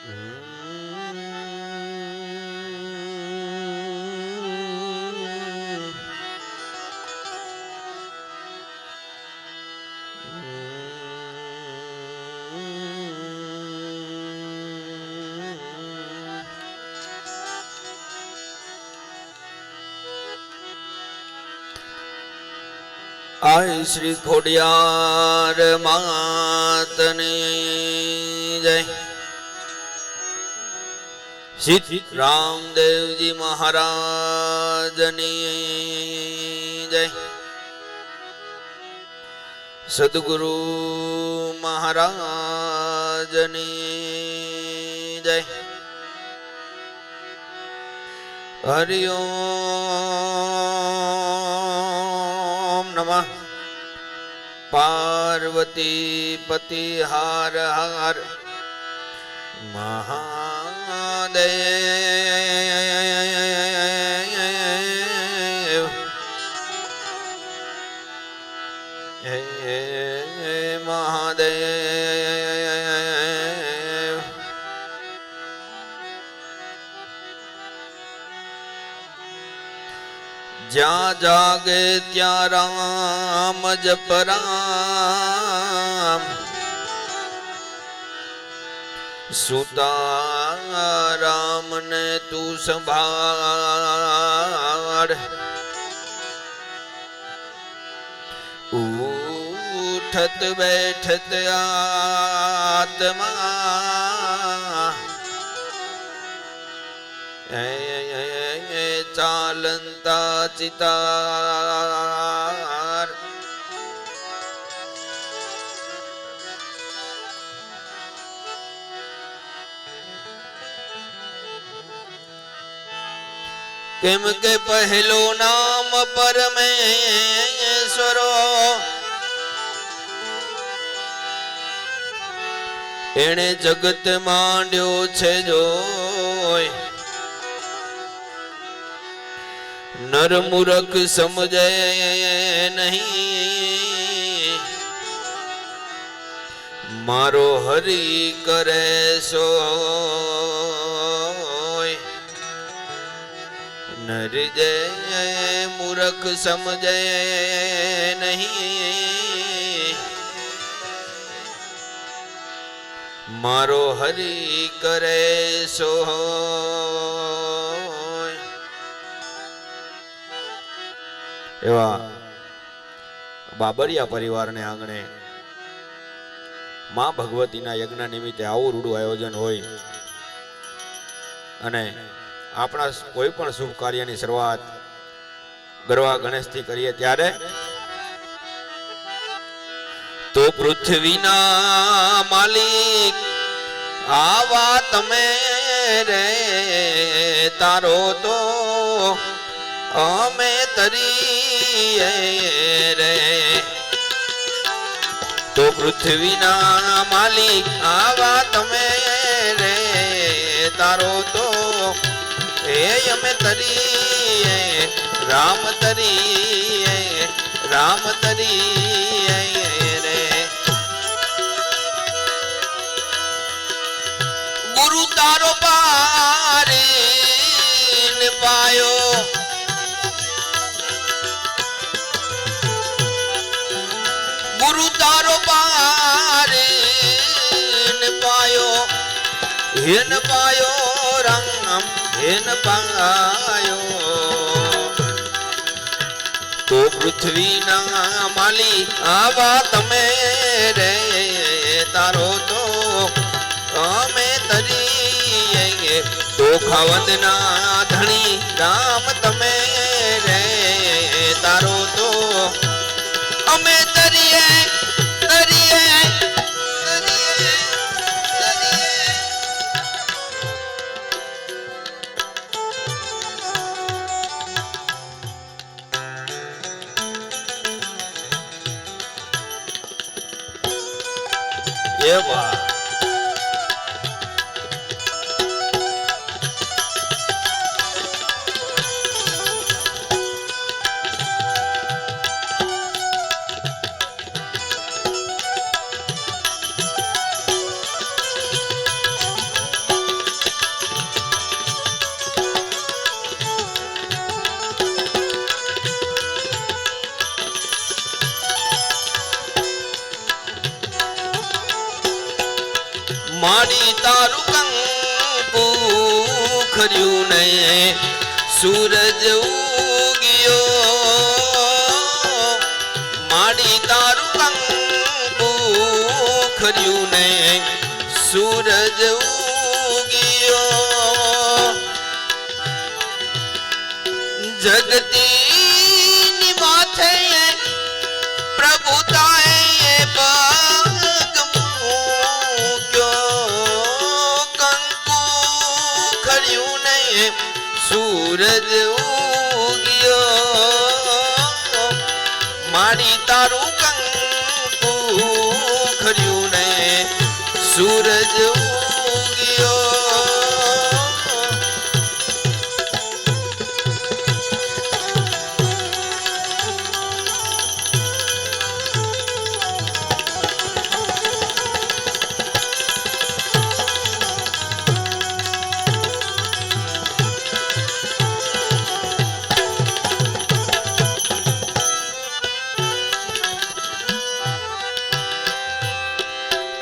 આય શ્રી ખોડિયાર માતની જય। શ્રી રામદેવજી મહારાજની જય। સદગુરુ મહારાજની જય। હરિ ઓમ નમઃ પાર્વતી પતિ હાર હાર મહાદેવ। હે મહાદેવ। જ્યાં જાગે ત્યાં રામ જપ રામ। સુતા રામ ને તું સંભાળ। ઉઠત બેઠત આત્મા। ચાલંતા ચિતાર। કેમ કે પહેલો નામ પરમેશ્વરો। એણે જગત માંડ્યો છે જોય। નર મૂરખ સમજે નહીં। મારો હરી કરે સોય। નર જય મૂરખ સમજે નહીં। મારો હરી કરે સોય। એવા બાબરિયા પરિવારને આંગણે માં ભગવતીના યજ્ઞ નિમિત્તે આવું રૂડું આયોજન હોય અને આપણા કોઈ પણ શુભ કાર્યની શરૂઆત ગરવા ગણેશથી કરીએ ત્યારે તો પૃથ્વીના માલિક આવા તમે રે તારો તો અમે તરીએ રે। તો પૃથ્વીના માલિક આવા તમે રે તારો તો એ અમે તરીએ। રામ તરીએ રામ તરીએ રે। ગુરુ તારો પારી પાયો। ગુરુ તારો પારે પાયો। હેન પાયો રામ હેન પાયો। તો પૃથ્વીના માલિક આવા તમે રે તારો તો અમે તરીએ। તો ખાવંદના ધણી રામ તમે રે તારો તો અમે તરીએ તરીએ તરીએ તરીએ। એવા માડી તારું કંકુ ખર્યું ને સૂરજ ઉગ્યો માડી તારું કંકુ ખર્યું ને સૂરજ ઉગ્યો જગતી માથે પ્રભુતાએ પગ મૂક્યો કંકુ ખર્યું ને સૂરજ ઉગ્યો માડી તારું કંકુ ખર્યું ને સૂરજ ઉગ્યો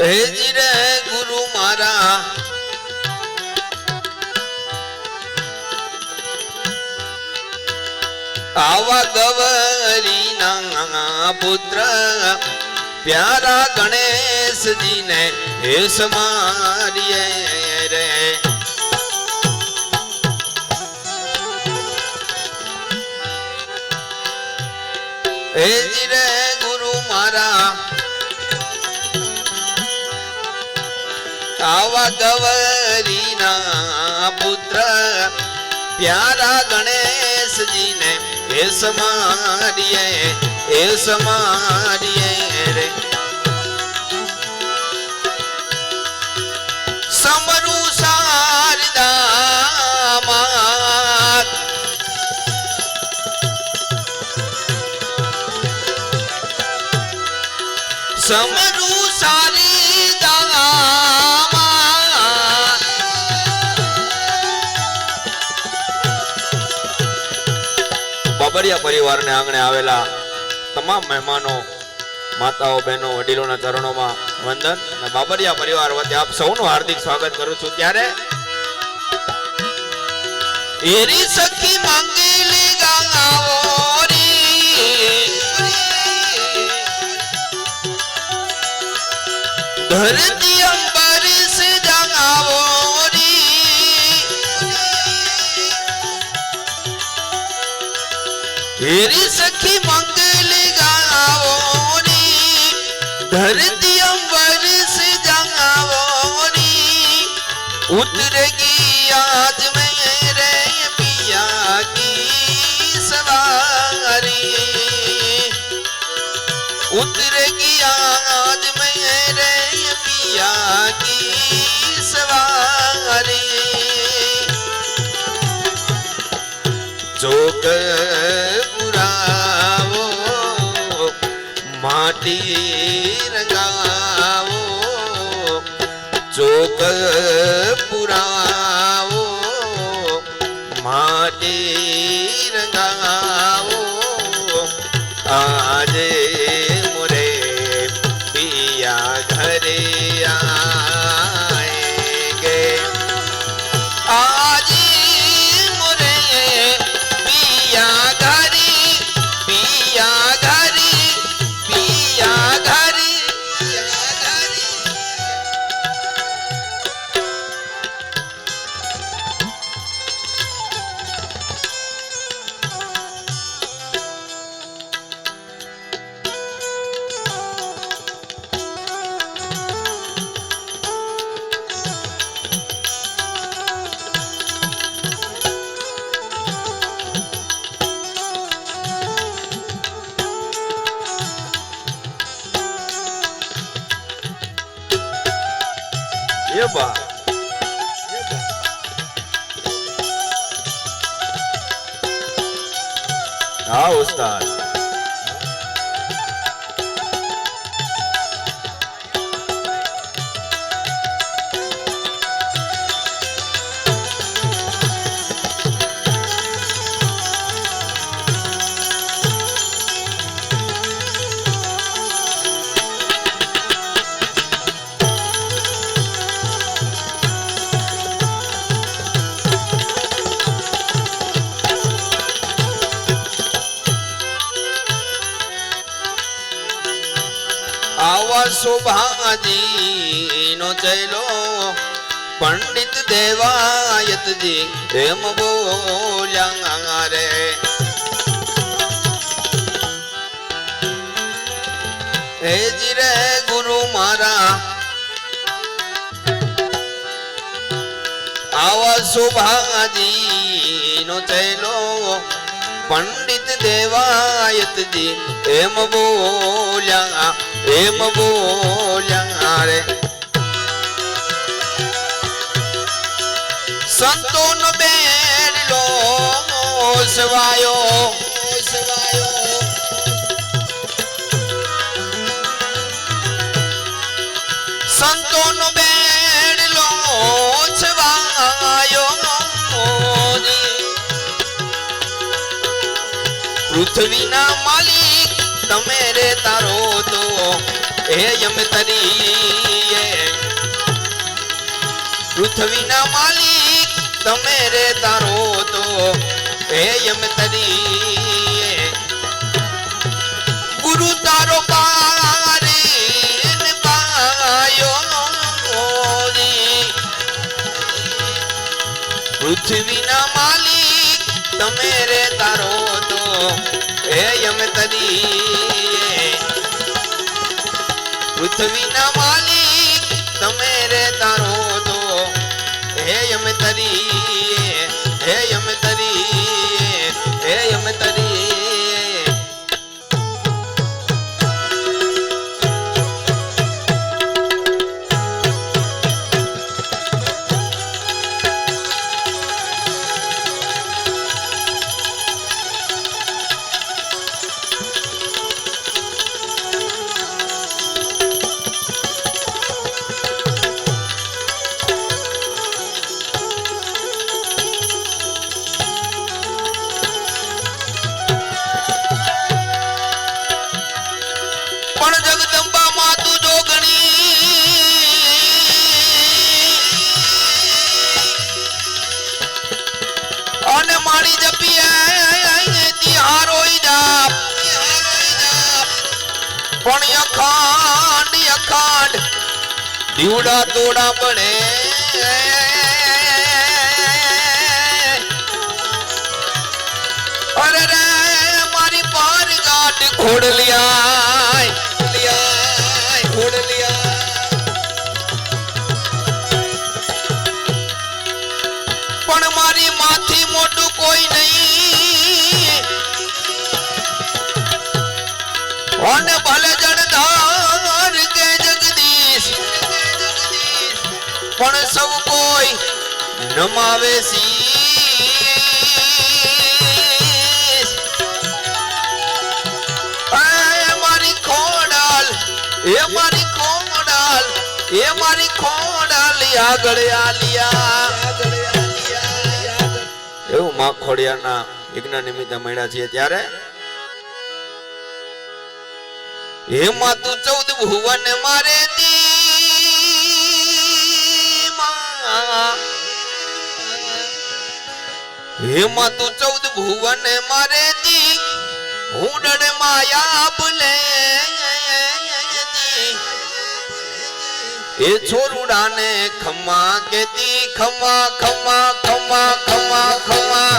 હેજી રે ગુરુ મારા આવા ગવરી ના પુત્ર પ્યારા ગણેશજી ને હે સમારીએ રે હેજી રે ગુરુ મારા આવા ગવરી ના પુત્ર પ્યારા ગણેશજી ને એ સમારીએ રે સમરુ શારદા માત સમરુ શારદા બાબરિયા પરિવારને આંગણે આવેલા તમામ મહેમાનો માતાઓ બહેનો વડીલોના ચરણોમાં વંદન અને બાબરિયા પરિવાર વતી આપ સૌનું હાર્દિક સ્વાગત કરું છું ત્યારે એરી સખી માંગેલી ગાવો ધરતી અંબર સે જગાવો હેરી સખી મંગલ ગાવો ધરતી અંબર સે જગાવો उतरेगी आज मेरे पिया की सवारी, उतरेगी आज मेरे पिया की सवारी। जोक पुरावो माटी रंगावो, जोक पुरावो माटी रंगावो, आजे मोरे पिया घरे आएंगे, आज मोरे पिया घरे, पिया घरे, पिया घरे, पिया घरे। ये बात हाँ उस्ताद, શોભાજી નો ચેલો પંડિત દેવાયતજી એમ બોલ્યા રે હેજી રે ગુરુ મારા આવા શોભાજી નો ચેલો પંડિત દેવાયતજી એમ બોલ્યા રે સંતોનો બેડલો સવાયો સંતોનો બેડલો સવાયો પૃથ્વીના માલિક તમે રે તારો તો એ યમ તરીએ પૃથ્વીના માલિક તમે રે તારો તો એ યમ તરીએ ગુરુ તારો પારે ને પાયો પૃથ્વીના માલિક તમે રે તારો તો એ યમ તરીએ પૃથ્વીના માલિક તમે રે તારો તો હે યમ તરીએ હે યમ તરીએ હે યમ તરીએ પણ અખાંડ અખાંડ દીવડા તોડા પડે અરે રે મારી પાર ગાટ ખોડલિયા ખોડલિયા પણ મારી માથી મોટું કોઈ નહીં અને ભલે જણધાર કે જગદીશ પણ સૌ કોઈ નમાવે શીશ મારી ખોડાલ એ મારી ખોડાલ એ મારી ખોડાલ આગળ આલિયા એવું માં ખોડિયાના યજ્ઞ નિમિત્તે મળ્યા છીએ ત્યારે હે માતું 14 ભુવન મારે હે માતું 14 ભુવન મારે હું ડડ માયા ભલે એ છોરુડાને ખમા કેતી ખમા ખમા ખમા ખમા ખમા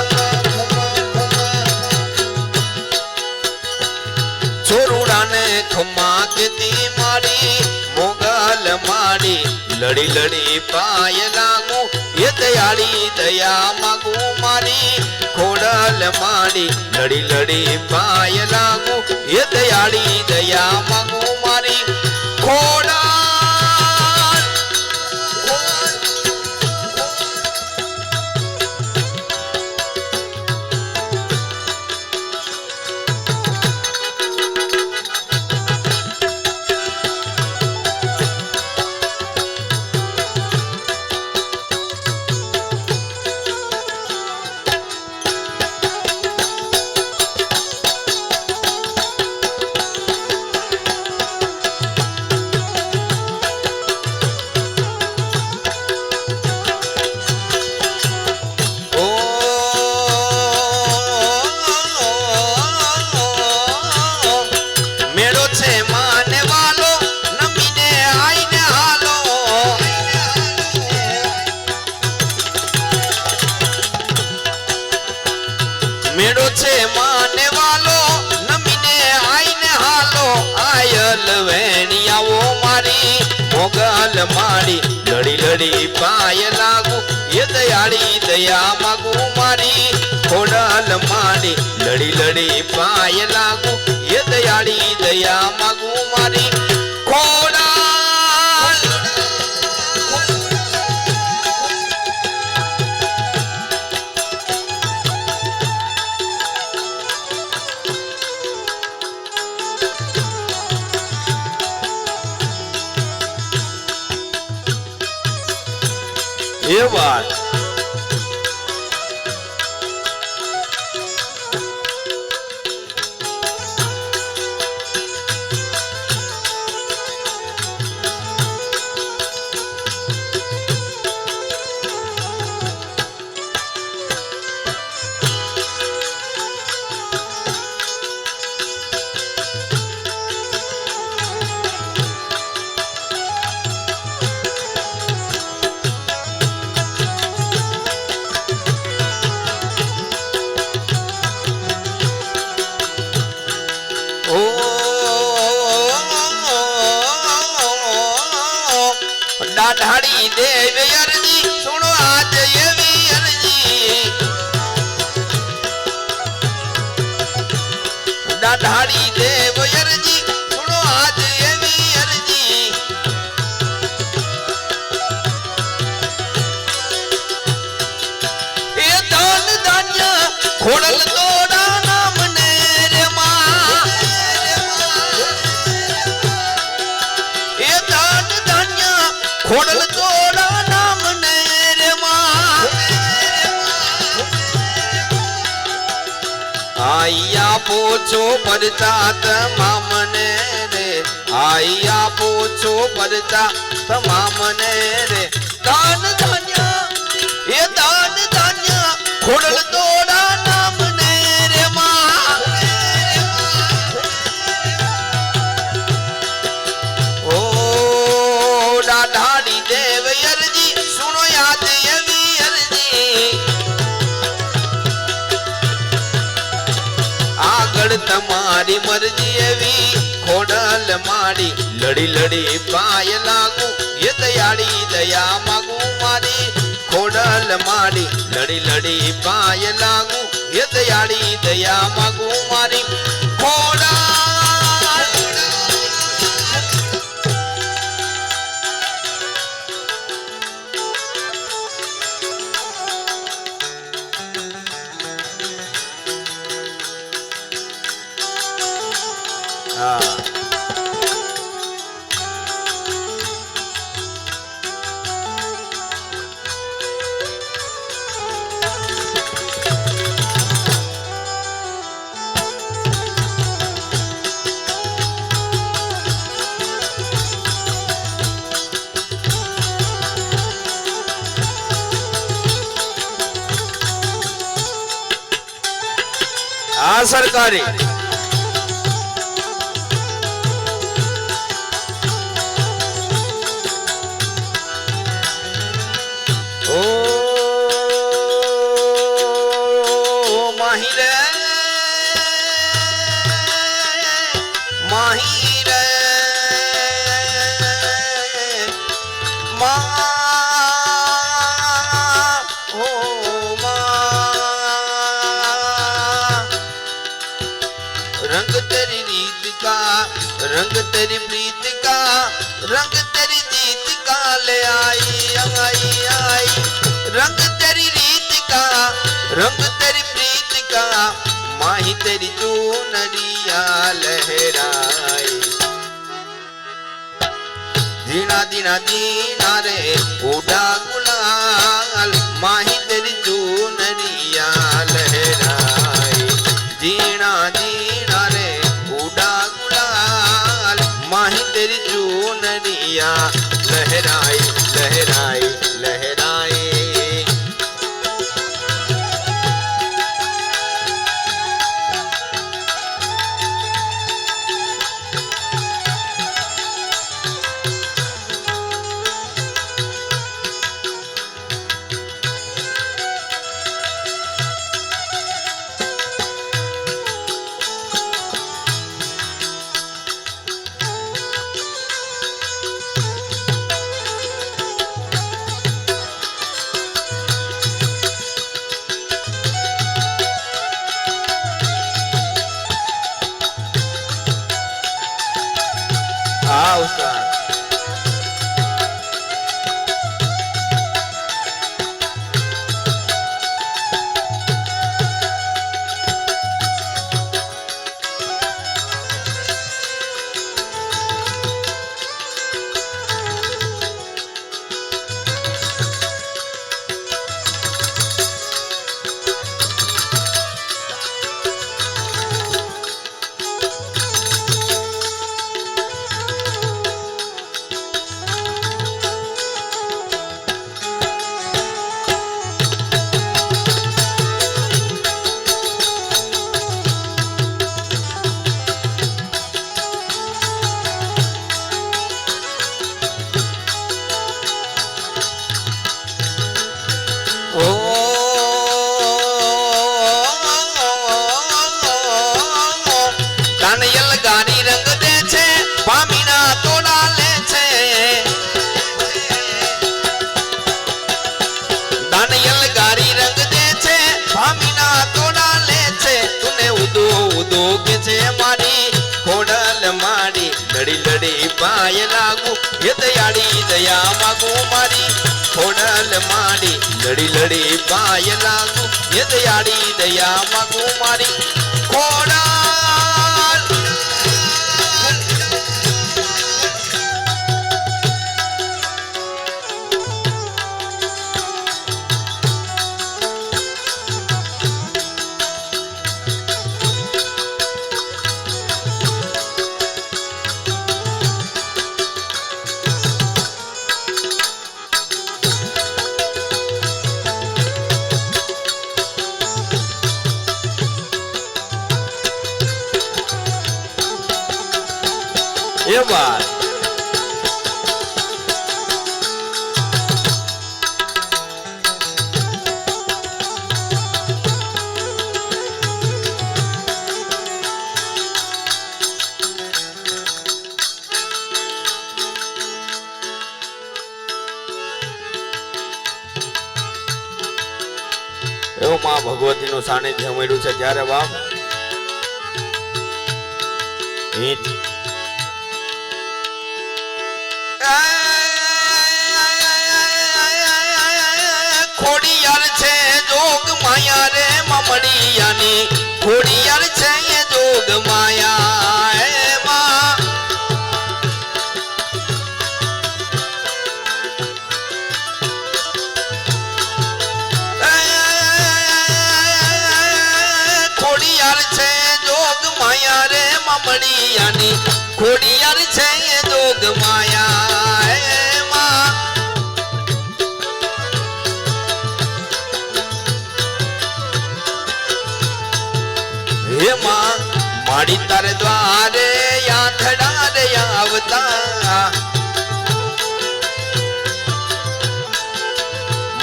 છોરુડાને ખમા કેતી મારી મોગલ માડી લડી લડી પાય લાગુ એ દયાળી દયા માગુ મારી ખોડલ માડી લડી લડી પાય લાગુ એ દયાળી દયા માગુ મારી ખોડલ મારી મોગલ માડી લડી લડી પાય લાગુ એ દયાળી દયા માગુ મારી ખોડલ માડી લડી લડી પાય લાગુ એ દયાળી દયા માગુ મારી ખોડલ એ વાત દાઢાડી દેવ અરજી સુણો આજ એવી અરજી દાઢાડી દેવ અરજી સુણો આજ એવી અરજી એ દાન દાન્ય ખોડલ તોડા નામને રે માં એ દાન દાન્ય ખોડલ તોડા નામને રે માં આયા પૂછો પડતા તમામને રે આયા પૂછો પડતા તમામને રે દાન ધાન્ય એ દાન ધાન્ય ખોડલ તોડા નામને રે માં ઓ દાઢાડી દેવ અરજી સુનો યાદ એવી અરજી આગળ તમારી મરજી એવી ખોડલ માડી લડી લડી પાય લાગુ એ દયાળી દયા માગુ મારી ખોડલ માડી લડી લડી પાય લાગુ એ દયાળી દયા માગુ મારી ખોડલ આ સરકારી ઓ માહી રે માહી રે મા ઓ रंग तेरी रीत का रंग तेरी प्रीत का रंग तेरी जीत का ले आई आई आई रंग तेरी रीत का रंग तेरी प्रीत का माही तेरी चूनरिया लहराई दीना दीना दीना रे उड़ा गुलाल माही तेरी चूनरिया लहराई दीना दीना रे उड़ा गुलाल माही तेरी चूनरिया लहराई लहराई लहराई કાનયલ ગારી રંગ દે છે ભામીના તોડા લે છે તુને ઉદો ઉદો કે છે મારી ખોડલ માડી લડી લડી પાય લાગુ એ દયાળી દયા માગુ મારી ખોડલ માડી લડી લડી પાય લાગુ એ દયાળી દયા માગુ મારી ખોડલ એ વાત એવું માં ભગવતીનું સાનિધ્ય મળ્યું છે ત્યારે બાપ ખોડિયાર છે જોગ માયા રે મમડિયાની ખોડિયાર છે એ જોગ માયા એમાં ખોડિયાર છે જોગ માયા રે મમડિયાની ખોડિયાર છે એ જોગ માયા એમાં હેમાં માડી તારે દ્વારે યાથડા રે આવતા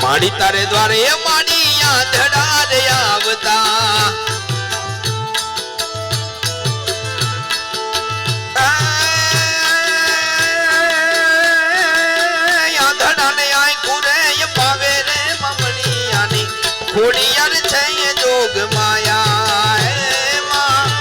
માડી તારે દ્વારે માડી યાથડા રે આવતા ખોડિયાર છે એ જોગ માયા એમાં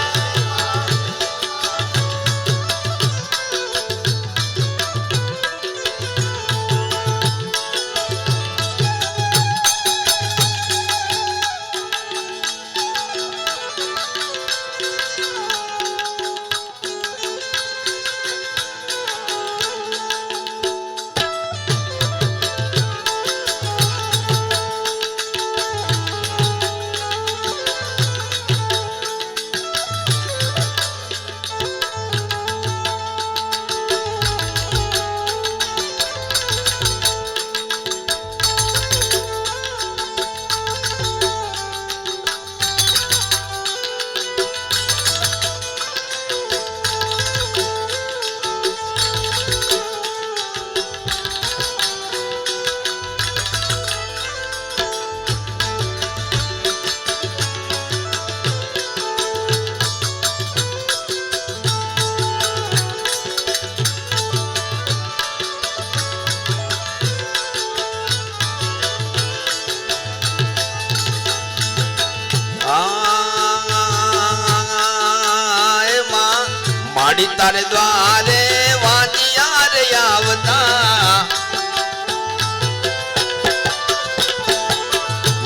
માડી તારે દ્વારે વાંજિયા રે આવતા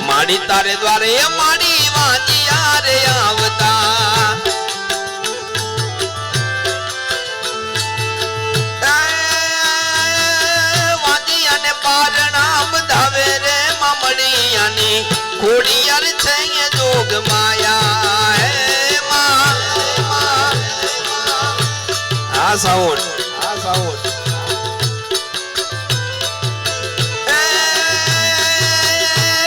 માડી તારે દ્વારે માડી વાંજિયા રે આવતા વાંજિયાને પારણા બંધાવે રે મમડિયાની ખોડિયાર છે એ જોગ માયા હે માં આ સાઉન્ડ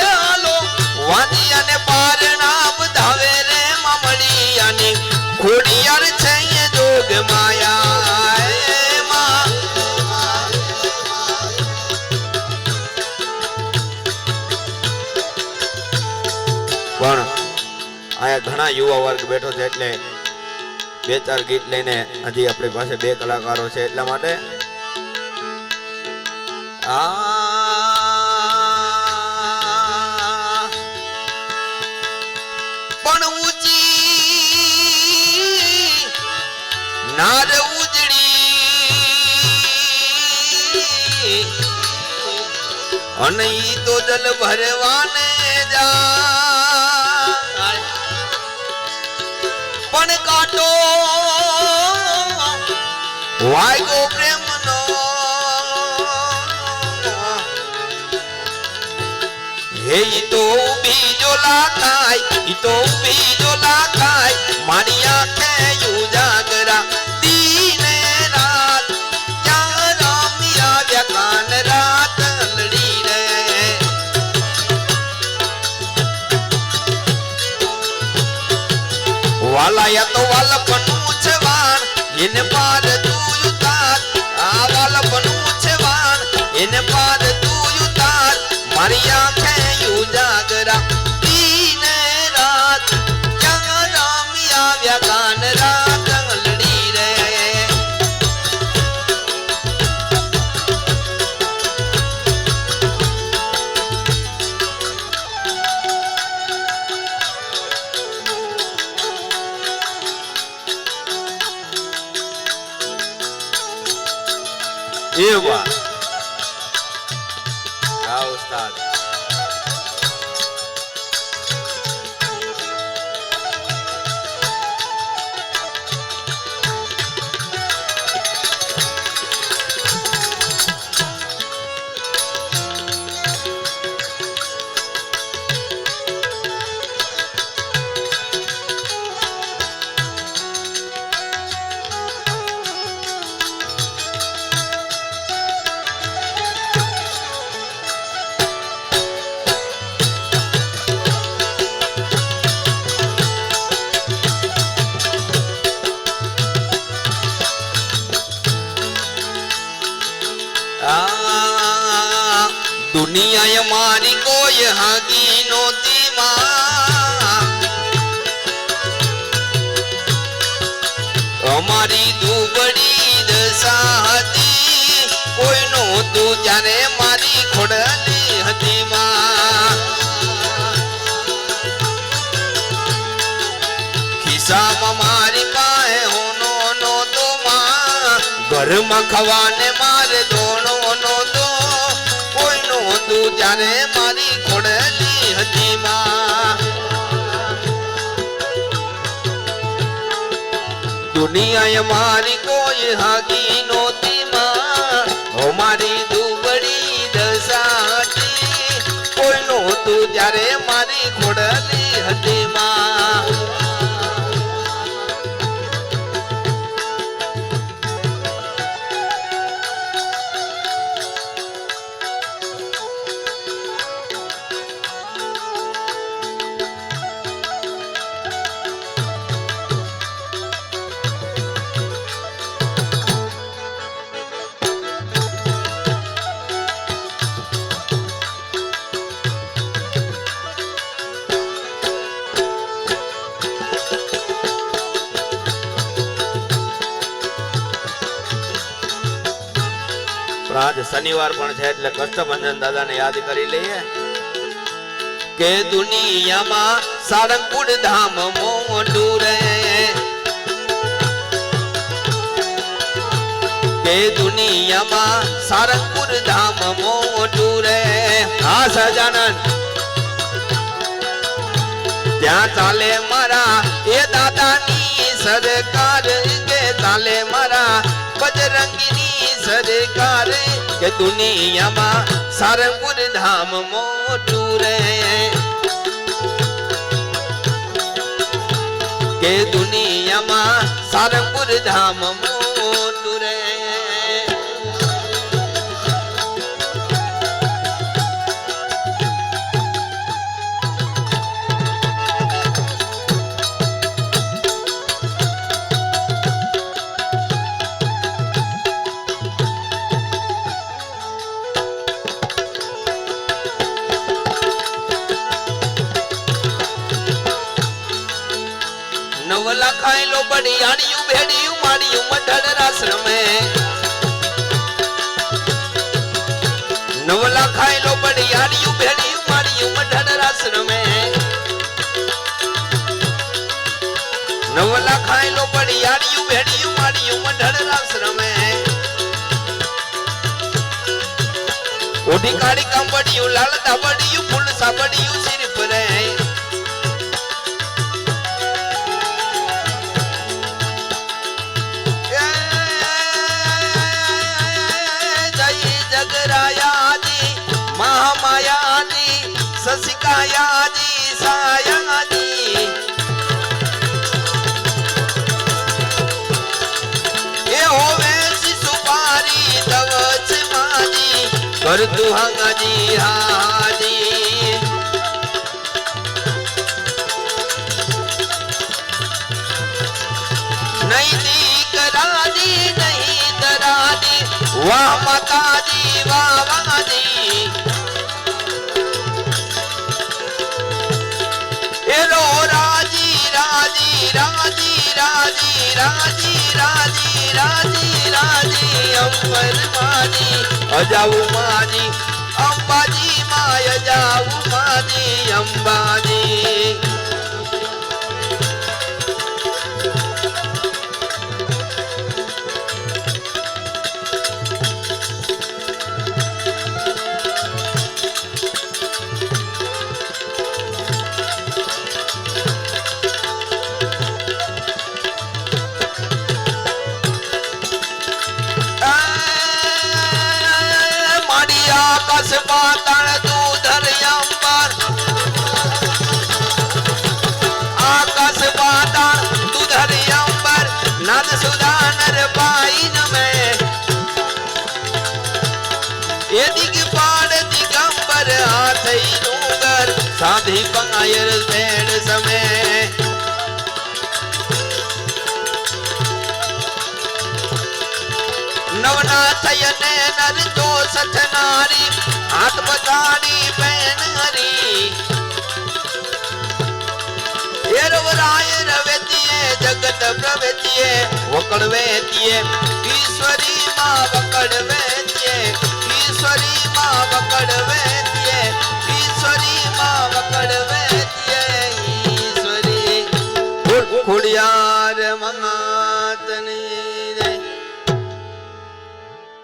હાલો વાંજિયાને પારણા બંધાવે રે મમડિયાની ખોડિયાર છે એ જોગ માયા એમાં પણ આયા ઘણા યુવા વર્ગ બેઠો છે એટલે બે ચાર ગીત લઈને હજી આપણી પાસે બે કલાકારો છે એટલા માટે मन ही तो जल भरवाने जा पण काटो वायगो प्रेम नो हे तो बीजो लाखाय तो बीजो लाखाय मारी आंखें यू जागरा दिन रात क्या रामिया व्याकान रात लड़ी रे वाला या तो वाला बनू छवान इन पार तू उतार आ वाला बनू छवान इन पार तू उतार मारी आंखें यू जागरा दिन रात क्या रामिया व्यागान रात लड़ी रे ये बात हाँ उस्ताद दुनिया हमारी कोई हागी नोती माँ हमारी दुबड़ी दसाहती कोई नो तू जाने मारी खोड़ली हती माँ खिसा मारी पाए होनो नो तो माँ घर में खवाने मारे दोनों नो तो तू जाने मारी खोड़ली हती माँ दुनिया हमारी कोई हागी नोती माँ हमारी दुबड़ी दसाटी कोई नो तू जाने मारी खोड़ली हती माँ आज शनिवार पण छे એટલે કષ્ટભંજન દાદાને યાદ કરી લઈએ કે દુનિયામાં સારંગપુર ધામ મોટું રે કે દુનિયામાં સારંગપુર ધામ મોટું રે હા સજાનન ત્યાં ચાલે મારા એ દાદાની સરકાર કે ચાલે મારા बजरंगी सरकार के दुनिया में सारंगपुर धाम मोटू रे के दुनिया में सारंगपुर धाम मोटू रे नवला खाए लो बड़ियाड़ियों भेड़ियों माड़ियों मठड़ आश्रम नवला खाए लो बड़ियाड़ियों भेड़ियों माड़ियों मठड़ आश्रम नवला खाए लो बड़ियाड़ियों भेड़ियों माड़ियों मठड़ आश्रम ओढ़ी काली कंबड़ियों लाल दावड़ियों फूल साबड़ियों सिर पर जय जगराया जी महामाया जी ससिकाया जी साया जी ये होवे सुपारी दवच माजी कर दुहांगा जी हाजी नहीं दी कराजी नहीं दराजी वाह माता जी वाह वाह जी एलो राजी राजी राजी राजी राजी राजी राजी राजी अंबर माजी अजाऊ माजी अंबाजी माय जाऊ माजी अंबाजी आकाश पाताल दूधर अंबर आकाश पाताल दूधर अंबर नाद सुदानर पाइन में ये दिगपाल दिगंबर हाथई नूगर साधी पंगायर भेड़ समय नवनाथ यने नर तो सच नारी हाथ बगाड़ी बहन हरी एरवराय रवेतिये जगत प्रवेतिये वकड़ वेतिये ईश्वरी माँ वकड़ वेतिये ईश्वरी माँ वकड़ वेतिये